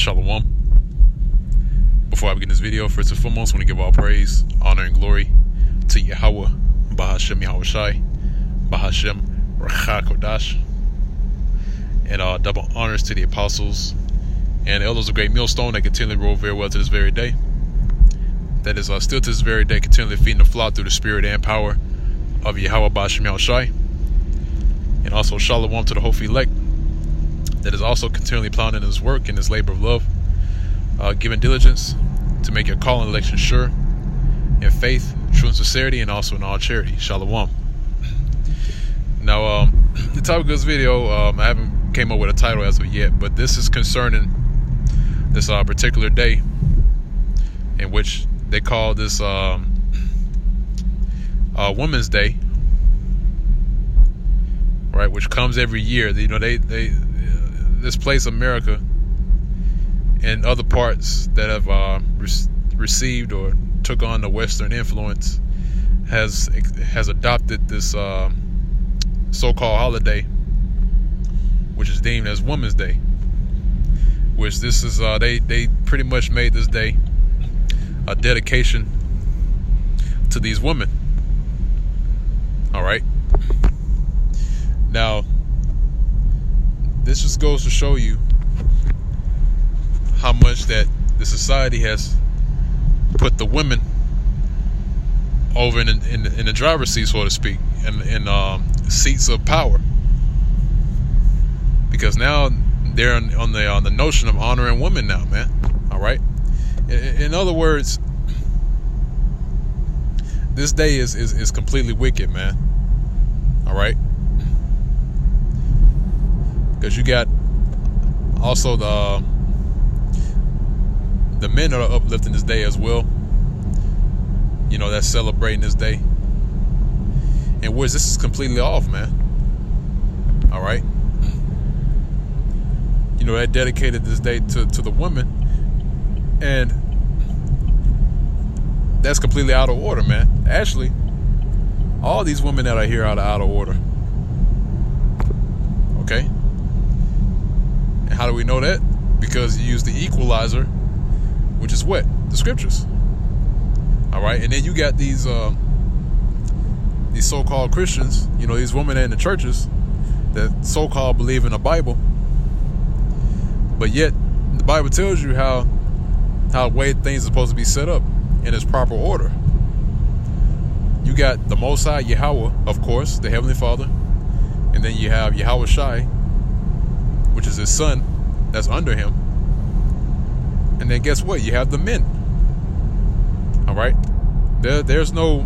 Shalom. Before I begin this video, first and foremost, I want to give all praise, honor, and glory to Yahweh, Bahashem Yahweh Shai, Bahashem Racha Kodash, and double honors to the apostles and the elders of Great Millstone that continually roll very well to this very day. That is still to this very day continually feeding the flock through the spirit and power of Yahweh Bahashem Yahweh Shai. And also Shalom to the Hofi elect that is also continually plowing in his work and his labor of love, giving diligence to make your call and election sure in faith, true and sincerity, and also in all charity. Shalom. Now, the topic of this video, I haven't came up with a title as of yet, but this is concerning this particular day in which they call this Women's Day, right? Which comes every year. You know, they this place, America, and other parts that have received or took on the Western influence has adopted this so-called holiday, which is deemed as Women's Day. Which this is they pretty much made this day a dedication to these women. All right. Now, this just goes to show you how much that the society has put the women over in the driver's seat, so to speak, in seats of power. Because now they're on the notion of honoring women now, man. All right. In other words, this day is completely wicked, man. All right. Because you got also the men that are uplifting this day as well. You know, that's celebrating this day. And whereas this is completely off, man. All right. You know, they dedicated this day to the women. And that's completely out of order, man. Actually, all these women that are here are out of order. Okay. And how do we know that? Because you use the equalizer, which is what? The scriptures. All right. And then you got these so-called Christians, you know, these women in the churches that so-called believe in the Bible. But yet the Bible tells you how way things are supposed to be set up in its proper order. You got the Most High Yahweh, of course, the Heavenly Father. And then you have Yahweh Shai, which is his son that's under him. And then guess what? You have the men. All right. There's no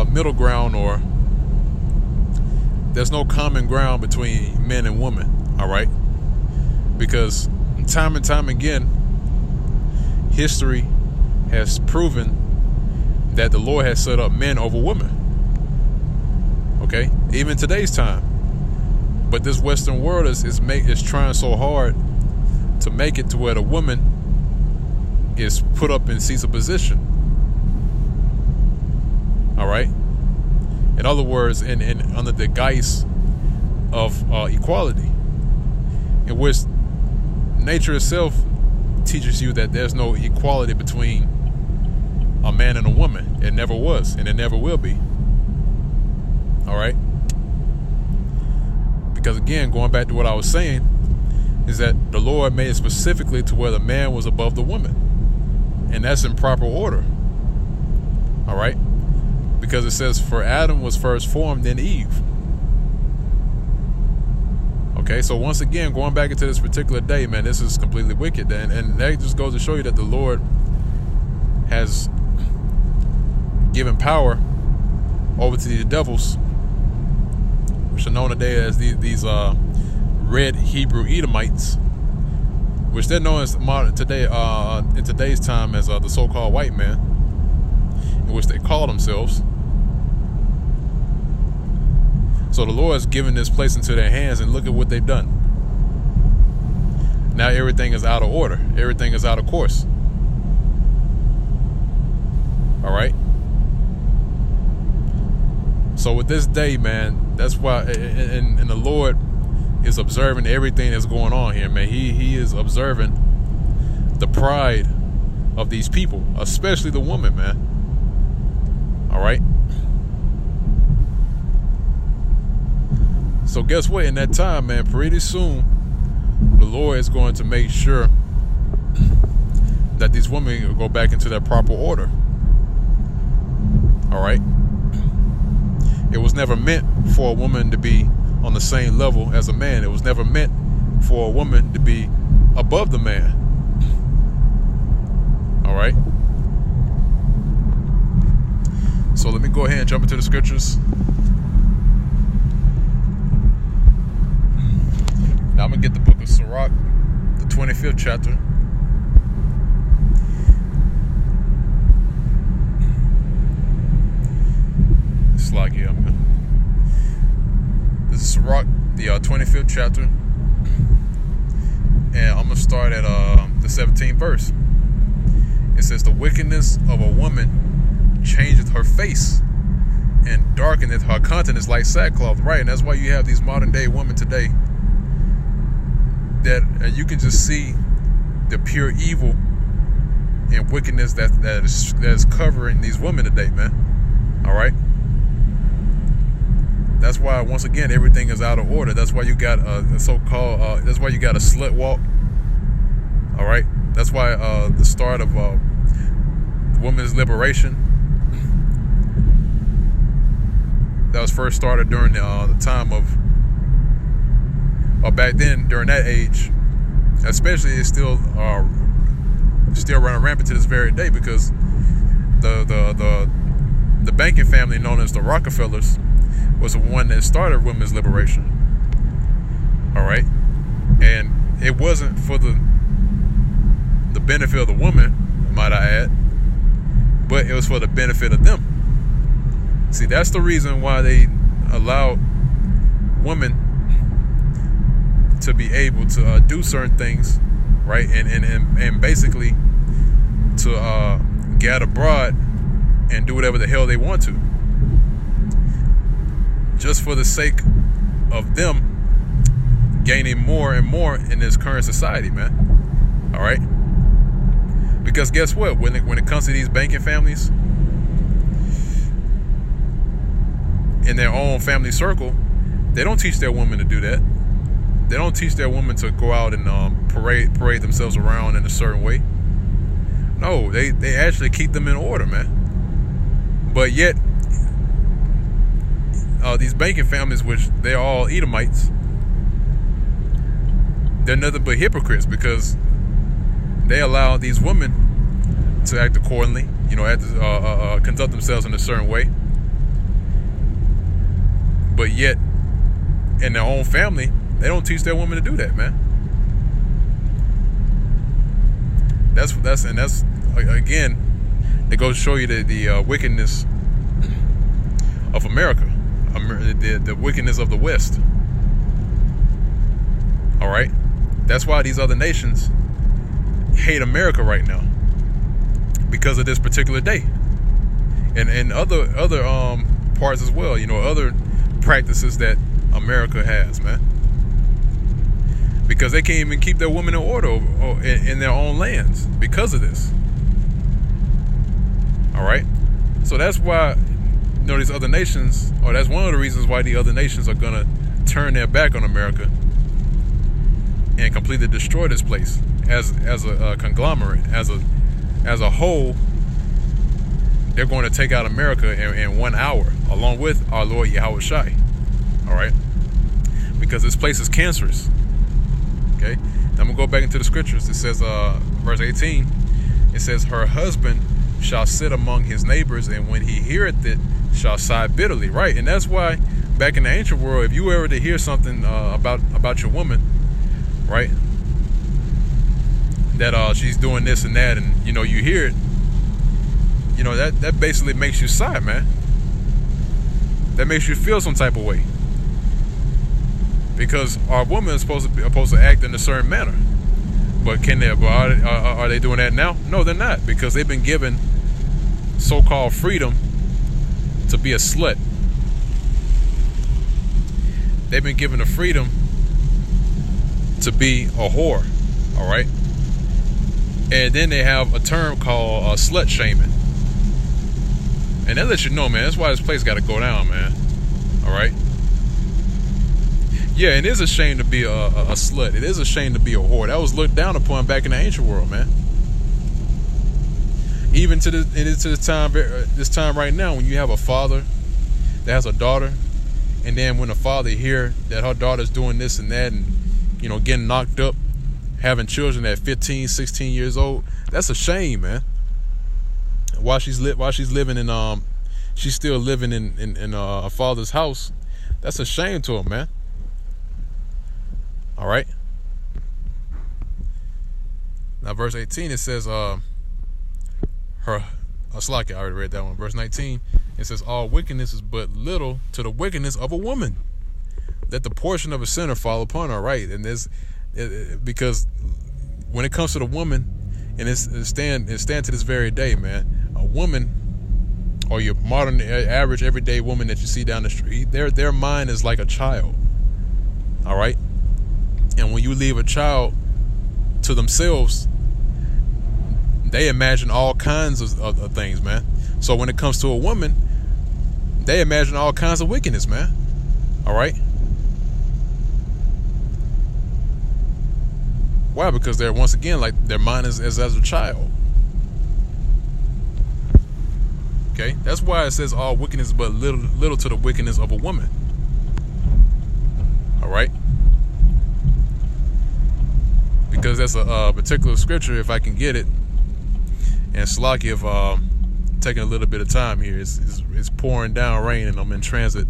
middle ground, or there's no common ground between men and women. All right. Because time and time again, history has proven that the Lord has set up men over women. Okay. Even today's time. But this Western world is trying so hard to make it to where the woman is put up in seats of position. All right. In other words, in under the guise of equality, in which nature itself teaches you that there's no equality between a man and a woman. It never was, and it never will be. All right. Because again, going back to what I was saying, is that the Lord made it specifically to where the man was above the woman. And that's in proper order. All right. Because it says, for Adam was first formed, then Eve. Okay, so once again, going back into this particular day, man, this is completely wicked. And that just goes to show you that the Lord has given power over to these devils, which are known today as these red Hebrew Edomites, which they're known as today in today's time as the so-called white man, in which they call themselves. So the Lord has given this place into their hands, and look at what they've done. Now everything is out of order. Everything is out of course. All right. So with this day, man, that's why, and the Lord is observing everything that's going on here, man. He is observing the pride of these people, especially the woman, man. All right. So guess what? In that time, man, pretty soon, the Lord is going to make sure that these women go back into their proper order. All right. It was never meant for a woman to be on the same level as a man. It was never meant for a woman to be above the man. All right. So let me go ahead and jump into the scriptures. Now I'm going to get the book of Sirach, the 25th chapter. Slide here. This is Sirach, the 25th chapter. And I'm going to start at the 17th verse. It says, the wickedness of a woman changeth her face, and darkeneth her countenance like sackcloth. Right, and that's why you have these modern day women today that you can just see the pure evil and wickedness that is covering these women today, man. All right. That's why, once again, everything is out of order. That's why you got a so-called. That's why you got a slut walk. All right. That's why the start of women's liberation that was first started during the time of, or back then during that age, especially, it's still running rampant to this very day, because the banking family known as the Rockefellers was the one that started women's liberation. All right. And it wasn't for the benefit of the woman, might I add, but it was for the benefit of them. See, that's the reason why they allowed women to be able to do certain things, right? And basically to get abroad and do whatever the hell they want to, just for the sake of them gaining more and more in this current society, man. All right. Because guess what? When it comes to these banking families, in their own family circle, they don't teach their women to do that. They don't teach their women to go out and parade themselves around in a certain way. No, they actually keep them in order, man. But yet, these banking families, which they're all Edomites, they're nothing but hypocrites, because they allow these women to act accordingly, conduct themselves in a certain way. But yet, in their own family, they don't teach their women to do that, man. That's again, it goes to show you the wickedness of America, the wickedness of the West. All right, that's why these other nations hate America right now, because of this particular day, and other parts as well. Other practices that America has, man, because they can't even keep their women in order in their own lands because of this. All right, so that's why these other nations, or that's one of the reasons why the other nations are gonna turn their back on America and completely destroy this place as a conglomerate, as a whole. They're going to take out America in 1 hour, along with our Lord Yahweh Shai. All right, because this place is cancerous. Okay, now I'm gonna go back into the scriptures. It says, verse 18. It says, her husband shall sit among his neighbors, and when he heareth it, shall sigh bitterly. Right, and that's why back in the ancient world, if you were to hear something about your woman, right, that she's doing this and that, and you hear it, that basically makes you sigh, man. That makes you feel some type of way, because our woman is supposed to act in a certain manner. But are they doing that now? No, they're not, because they've been given so-called freedom to be a slut. They've been given the freedom to be a whore. All right. And then they have a term called slut shaming. And that lets you know, man, that's why this place got to go down, man. All right. Yeah, it is a shame to be a slut. It is a shame to be a whore. That was looked down upon back in the ancient world, man. Even to this time right now, when you have a father that has a daughter, and then when the father hear that her daughter's doing this and that, and getting knocked up, having children at 15, 16 years old, that's a shame, man. While she's living in she's still living in a father's house, that's a shame to her, man. All right. Now, verse 18, it says, Slaki, I already read that one. Verse 19, it says, all wickedness is but little to the wickedness of a woman, that the portion of a sinner fall upon her, right? And because when it comes to the woman, and it stand to this very day, man, a woman, or your modern average everyday woman that you see down the street, their mind is like a child. All right. And when you leave a child to themselves, they imagine all kinds of things, man. So when it comes to a woman, they imagine all kinds of wickedness, man. All right. Why? Because they're, once again, like, their mind is as a child. Okay, that's why it says all wickedness is but little to the wickedness of a woman. All right. Because that's a particular scripture, if I can get it. And Slaki, if taking a little bit of time here, it's pouring down rain and I'm in transit.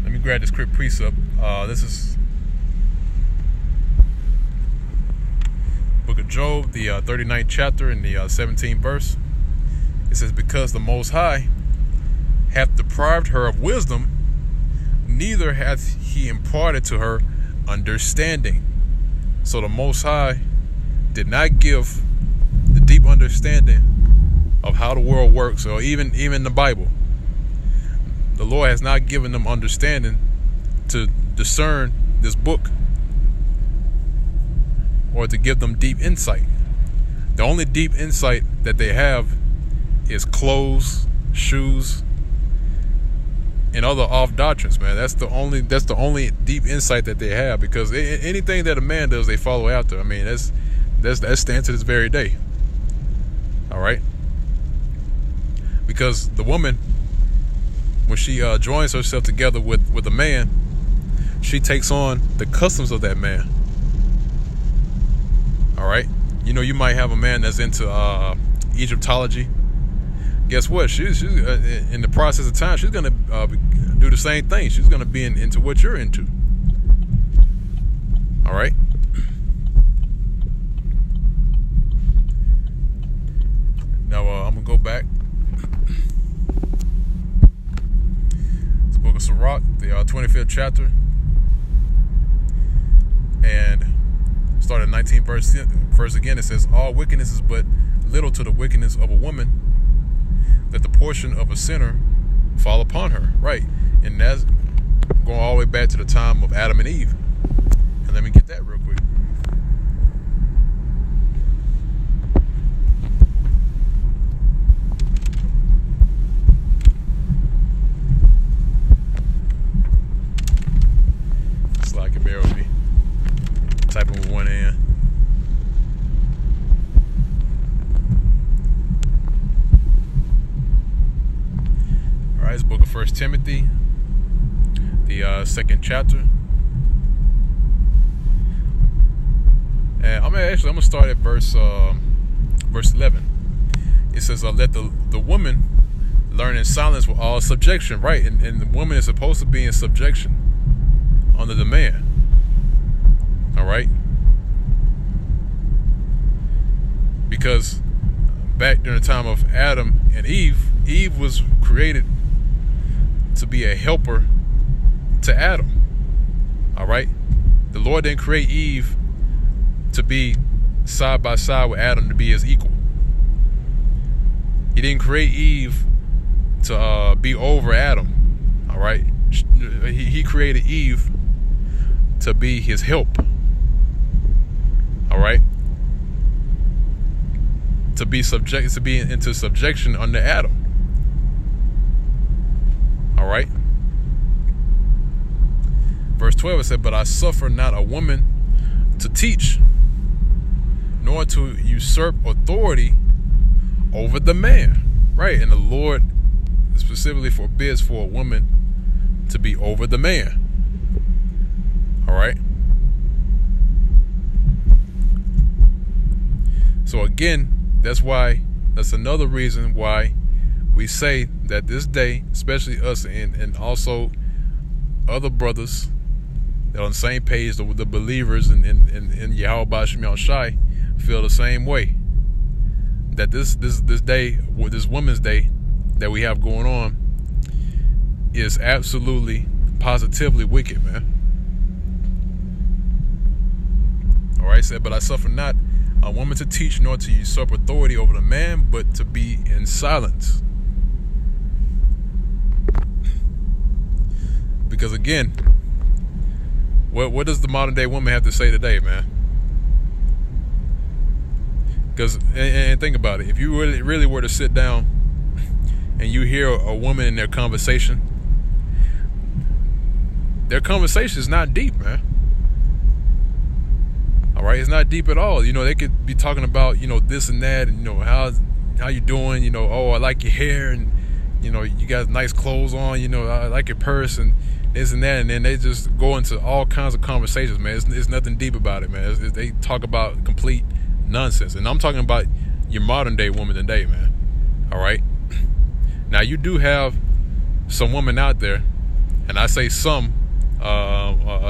Let me grab this quick precept. This is Book of Job, the 39th chapter and the 17th verse. It says, because the Most High hath deprived her of wisdom, neither hath he imparted to her understanding. So the Most High did not give the deep understanding of how the world works, or even the Bible. The Lord has not given them understanding to discern this book, or to give them deep insight. The only deep insight that they have is clothes, shoes, and other off doctrines, man. That's the only deep insight that they have, because anything that a man does, they follow after. I mean, that stands to this very day. All right. Because the woman, when she joins herself together with a man, she takes on the customs of that man. All right. You might have a man that's into Egyptology. Guess what? She's in the process of time, she's gonna do the same thing. She's gonna be into what you're into. All right. Now I'm gonna go back. It's the Book of Sirach, the 25th chapter, and start at 19th verse again. It says, all wickedness is but little to the wickedness of a woman, that the portion of a sinner fall upon her. Right. And that's going all the way back to the time of Adam and Eve. And let me get that real quick. So I can bear with me. Typing with one hand. It's Book of 1 Timothy, the 2nd chapter. And I'm gonna start at verse 11. It says, let the woman learn in silence with all subjection. Right. And the woman is supposed to be in subjection under the man. All right. Because back during the time of Adam and Eve was created to be a helper to Adam. All right. The Lord didn't create Eve to be side by side with Adam, to be his equal. He didn't create Eve to be over Adam. All right, he created Eve to be his help. All right, to be into subjection under Adam. All right. Verse 12, it said, "But I suffer not a woman to teach, nor to usurp authority over the man." Right, and the Lord specifically forbids for a woman to be over the man. All right. So again, that's another reason why we say that this day, especially us and also other brothers that are on the same page, the believers in Yahweh B'Shem Yahushai, feel the same way. That this day, this Women's Day that we have going on, is absolutely, positively wicked, man. All right, said, "But I suffer not a woman to teach, nor to usurp authority over the man, but to be in silence." Because again, what does the modern day woman have to say today, man? Because, and think about it, if you really were to sit down and you hear a woman in their conversation is not deep, man. All right, it's not deep at all. You know, they could be talking about, this and that, and how you doing? Oh, I like your hair, and you got nice clothes on. I like your purse, and this and that, and then they just go into all kinds of conversations, man. It's nothing deep about it, man. They talk about complete nonsense, and I'm talking about your modern day woman today, man. All right. Now you do have some women out there, and I say some,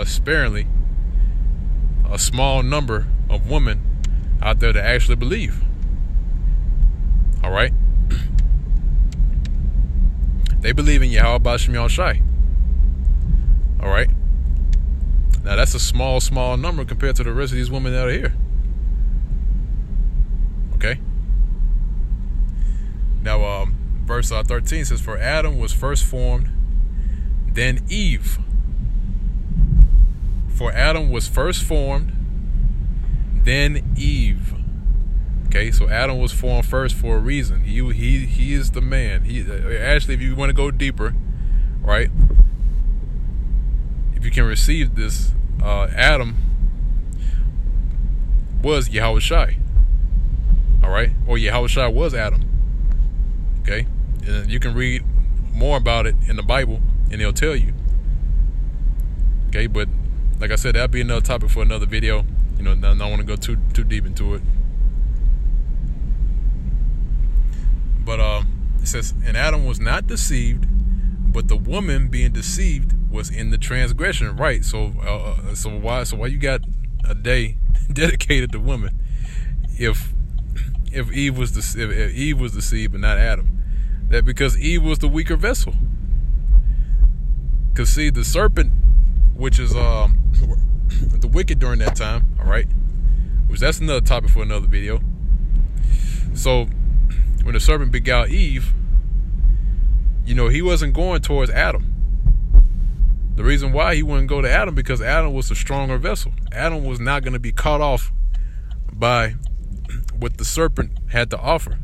sparingly, a small number of women out there that actually believe. All right. They believe in Yahweh B'Shem Yahushai. All right. Now that's a small number compared to the rest of these women that are here. Okay. Now, verse 13 says, "For Adam was first formed, then Eve." For Adam was first formed, then Eve. Okay, so Adam was formed first for a reason. He is the man. Actually, if you want to go deeper, right? If you can receive this, Adam was Yahushai. All right, or Yahushai was Adam. Okay, and you can read more about it in the Bible, and it'll tell you. Okay, but like I said, that'll be another topic for another video. I don't want to go too deep into it. But it says, "And Adam was not deceived, but the woman being deceived was in the transgression." Right. So why you got a day dedicated to women if Eve was deceived but not Adam? That because Eve was the weaker vessel. Because see, the serpent, which is the wicked during that time, all right, which that's another topic for another video. So when the serpent begat Eve, he wasn't going towards Adam. The reason why he wouldn't go to Adam, because Adam was the stronger vessel. Adam was not going to be caught off by what the serpent had to offer.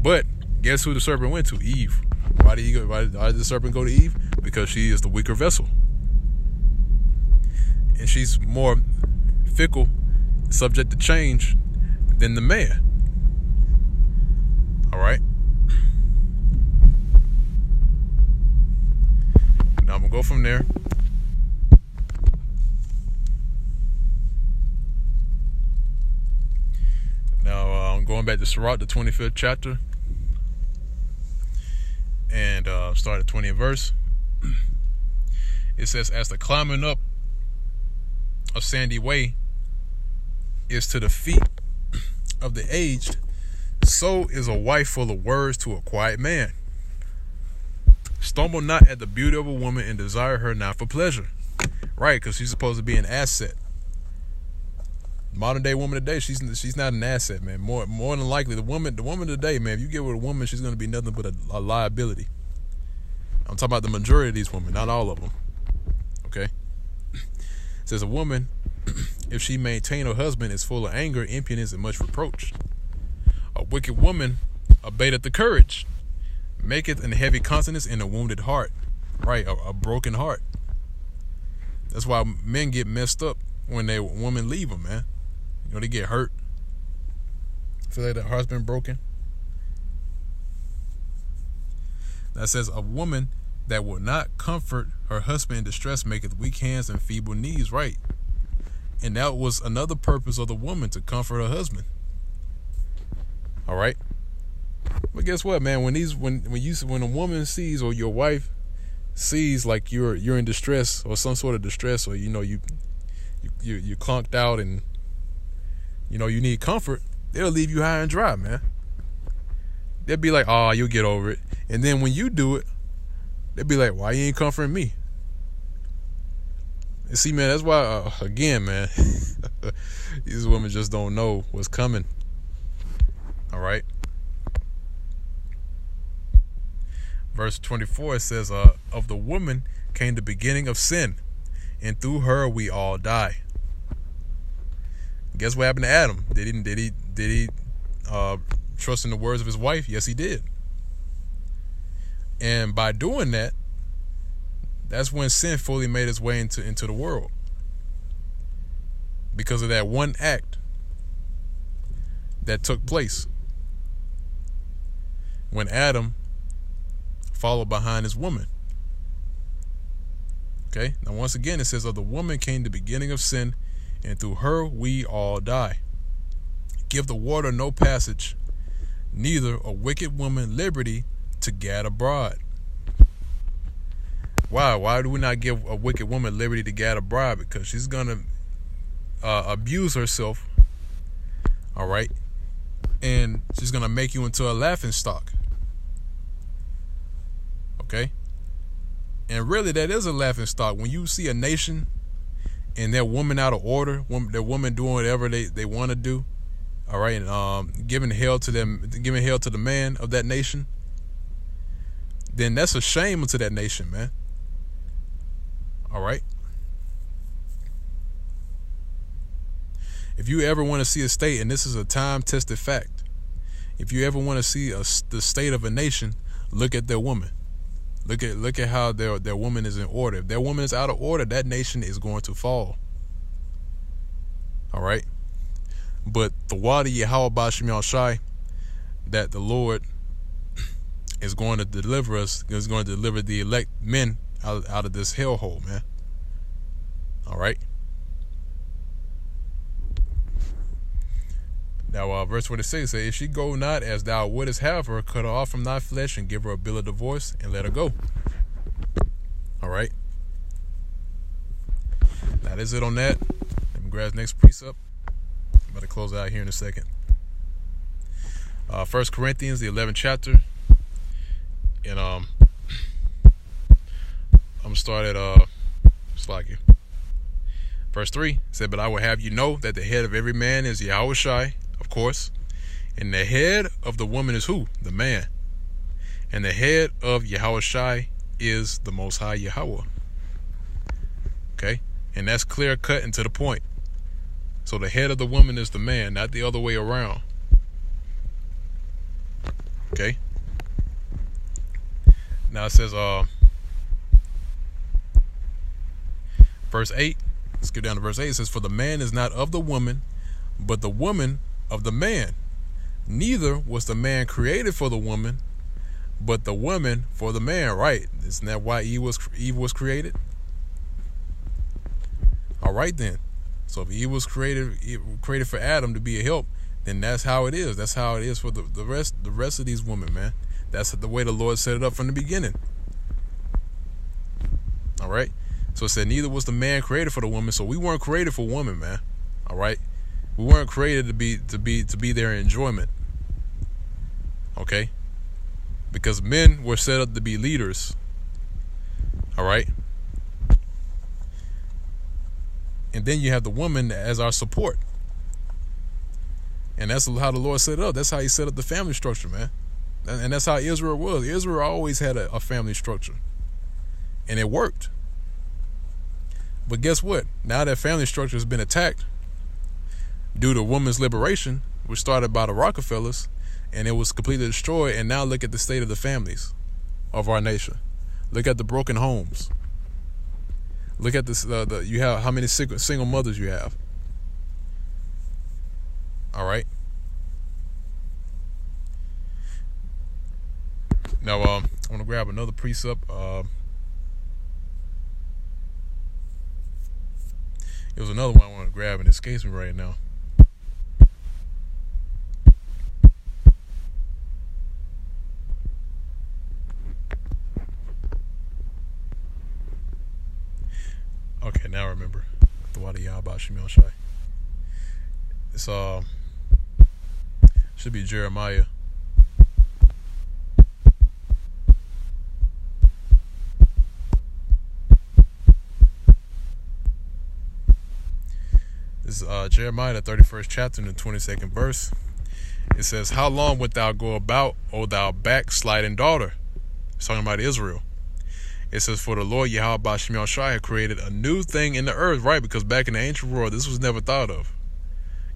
But guess who the serpent went to? Eve. Why did the serpent go to Eve? Because she is the weaker vessel. And she's more fickle, subject to change than the man. All right. Now I'm going to go from there. Now I'm going back to Sirach, the 25th chapter. And start at 20th verse. It says, "As the climbing up a sandy way is to the feet of the aged, so is a wife full of words to a quiet man. Stumble not at the beauty of a woman, and desire her not for pleasure." Right, because she's supposed to be an asset. Modern day woman today, she's not an asset, man. More than likely, the woman today, man, if you get with a woman, she's gonna be nothing but a liability. I'm talking about the majority of these women, not all of them. Okay. It says a woman, if she maintain her husband, is full of anger, impudence, and much reproach. A wicked woman abateth the courage, maketh an heavy countenance and a wounded heart. Right, a broken heart. That's why men get messed up when their women leave them, man. You know, they get hurt. Feel like their heart's been broken. That says a woman that will not comfort her husband in distress maketh weak hands and feeble knees. Right. And that was another purpose of the woman, to comfort her husband. All right. But guess what, man? When a woman sees, or your wife sees, like you're in distress or some sort of distress, or you clunked out and you need comfort, they'll leave you high and dry, man. They'll be like, "Oh, you'll get over it." And then when you do it, they'll be like, "Why you ain't comforting me?" And see, man, that's why again, man, these women just don't know what's coming. All right. Verse 24, it says, of the woman came the beginning of sin, and through her we all die. Guess what happened to Adam? Did he trust in the words of his wife? Yes, he did. And by doing that, that's when sin fully made its way into the world. Because of that one act that took place when Adam followed behind his woman. Okay, now once again it says, of the woman came the beginning of sin, and through her we all die. Give the water no passage, neither a wicked woman liberty to gad abroad. Why do we not give a wicked woman liberty to gad abroad? Because she's gonna abuse herself. All right, and she's gonna make you into a laughing stock. Okay, and really that is a laughing stock. When you see a nation and their woman out of order, their woman doing whatever they want to do, all right, and giving hell to the man of that nation, then that's a shame to that nation, man. All right. If you ever want to see a state, and this is a time-tested fact, if you ever want to see the state of a nation, look at their woman. Look at how their woman is in order. If their woman is out of order, that nation is going to fall. All right. But the water Yahweh Ba'Shem Yahushai, that the Lord is going to deliver us, is going to deliver the elect men out of this hellhole, man. All right. Now, verse 26 says, if she go not as thou wouldest have her, cut her off from thy flesh and give her a bill of divorce and let her go. All right. That is it on that. Let me grab the next precept. I'm about to close out here in a second. 1 Corinthians, the 11th chapter. And I'm going to start at Slaki. Verse 3 said, but I will have you know that the head of every man is Yahushai, of course. And the head of the woman is who? The man. And the head of Yahushai is the Most High Yahweh. Okay? And that's clear cut and to the point. So the head of the woman is the man, not the other way around. Okay? Now it says, verse 8. Let's get down to verse 8. It says, for the man is not of the woman, but the woman of the man. Neither was the man created for the woman, but the woman for the man. Right? Isn't that why Eve was created? All right then. So if Eve was created for Adam to be a help, then that's how it is. That's how it is for the rest of these women, man. That's the way the Lord set it up from the beginning. All right. So it said, neither was the man created for the woman. So we weren't created for women, man. All right. We weren't created to be their enjoyment. Okay. Because men were set up to be leaders. All right. And then you have the woman as our support. And that's how the Lord set it up. That's how he set up the family structure, man. And that's how Israel was. Israel always had a family structure. And it worked. But guess what? Now that family structure has been attacked due to women's liberation, which started by the Rockefellers, and it was completely destroyed. And now look at the state of the families of our nation. Look at the broken homes. Look at this. You have how many single mothers you have. All right. Now, I'm gonna grab another precept. It was another one I wanted to grab, and it escapes me right now. Okay, now I remember. The Wadi Yahba Shemel Shai. It's should be Jeremiah. This is Jeremiah, the 31st chapter, and the 22nd verse. It says, "How long wilt thou go about, O thou backsliding daughter?" It's talking about Israel. It says, "For the Lord Yahweh Shemel Shai had created a new thing in the earth," right? Because back in the ancient world, this was never thought of.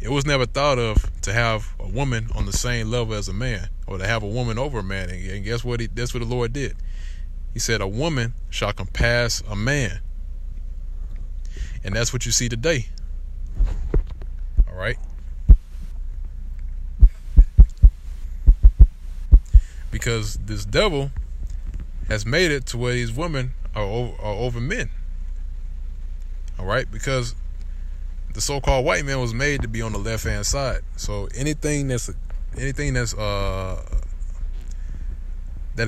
It was never thought of to have a woman on the same level as a man, or to have a woman over a man. And guess what? That's what the Lord did. He said, "A woman shall compass a man." And that's what you see today. All right. Because this devil has made it to where these women are over men. All right. Because the so-called white man was made to be on the left-hand side. So anything that is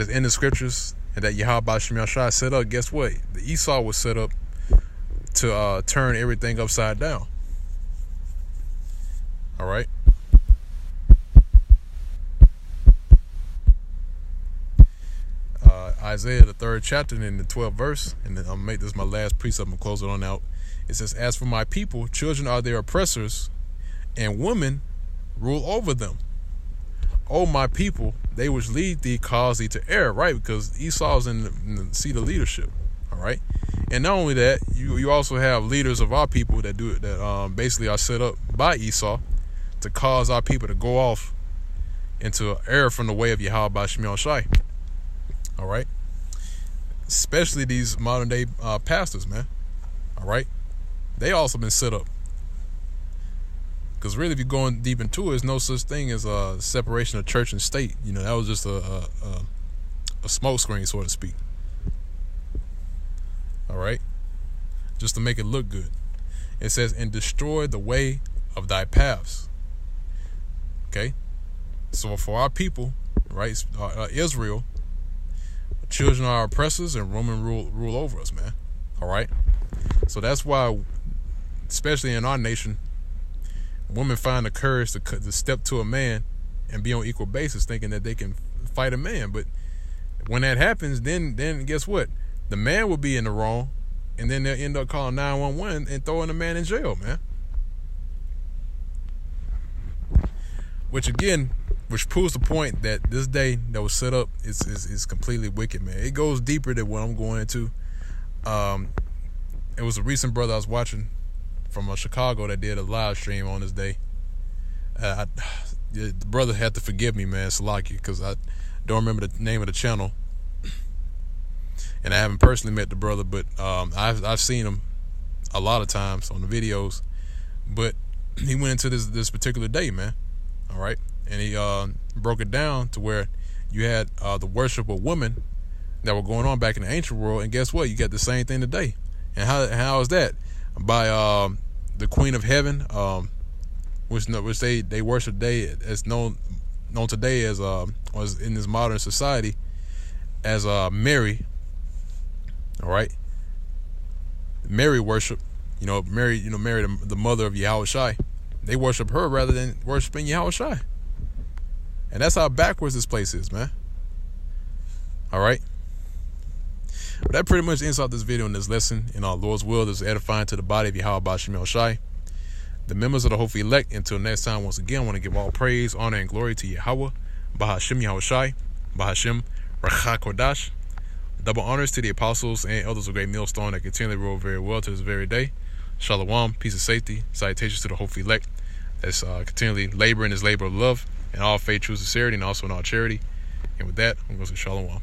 in the scriptures and that Yahweh Shemel Shai set up, guess what? The Esau was set up to turn everything upside down. All right. Isaiah, the 3rd chapter, and in the 12th verse, and then I'll make this my last precept and close it on out. It says, "As for my people, children are their oppressors, and women rule over them. O my people, they which lead thee cause thee to err," right? Because Esau's in the seat of leadership. All right. And not only that, you also have leaders of our people that do it, that basically are set up by Esau to cause our people to go off into error from the way of Yahweh Shemel Shai. All right. Especially these modern day pastors, man. All right. They also been set up. Because really, if you're going deep into it, there's no such thing as a separation of church and state. You know, that was just a smoke screen, so to speak. All right. Just to make it look good. It says, "And destroy the way of thy paths." Okay. So for our people, right, Israel, children are oppressors and women rule over us, man. All right. So that's why, especially in our nation, women find the courage to step to a man and be on equal basis, thinking that they can fight a man. But when that happens, then guess what? The man will be in the wrong, and then they'll end up calling 911 and throwing the man in jail, man. Which proves the point that this day that was set up is completely wicked, man. It goes deeper than what I'm going into. It was a recent brother I was watching from Chicago that did a live stream on this day. The brother had to forgive me, man, Salaki, because I don't remember the name of the channel, and I haven't personally met the brother, but I've seen him a lot of times on the videos. But he went into this particular day, man. All right, and he broke it down to where you had the worship of women that were going on back in the ancient world, and guess what? You got the same thing today. And how is that? By the Queen of Heaven, which they worship today as known today as in this modern society as Mary. All right, Mary worship. Mary, Mary, the mother of Yahweh Shai. They worship her rather than worshiping Yahweh Shai. And that's how backwards this place is, man. All right. But that pretty much ends off this video and this lesson. In our Lord's will, this is edifying to the body of Yahweh Shemel Shai. the members of the hopefully elect. Until next time, once again, I want to give all praise, honor, and glory to Yahweh, Bahashem Yahushai, Bahashem Rachak Kodash. Double honors to the apostles and elders of Great Millstone that continually rule very well to this very day. Shalom, peace and safety. Salutations to the hopefully elect that's continually laboring this labor of love and all faith, true sincerity, and also in all charity. And with that, I'm going to say shalom.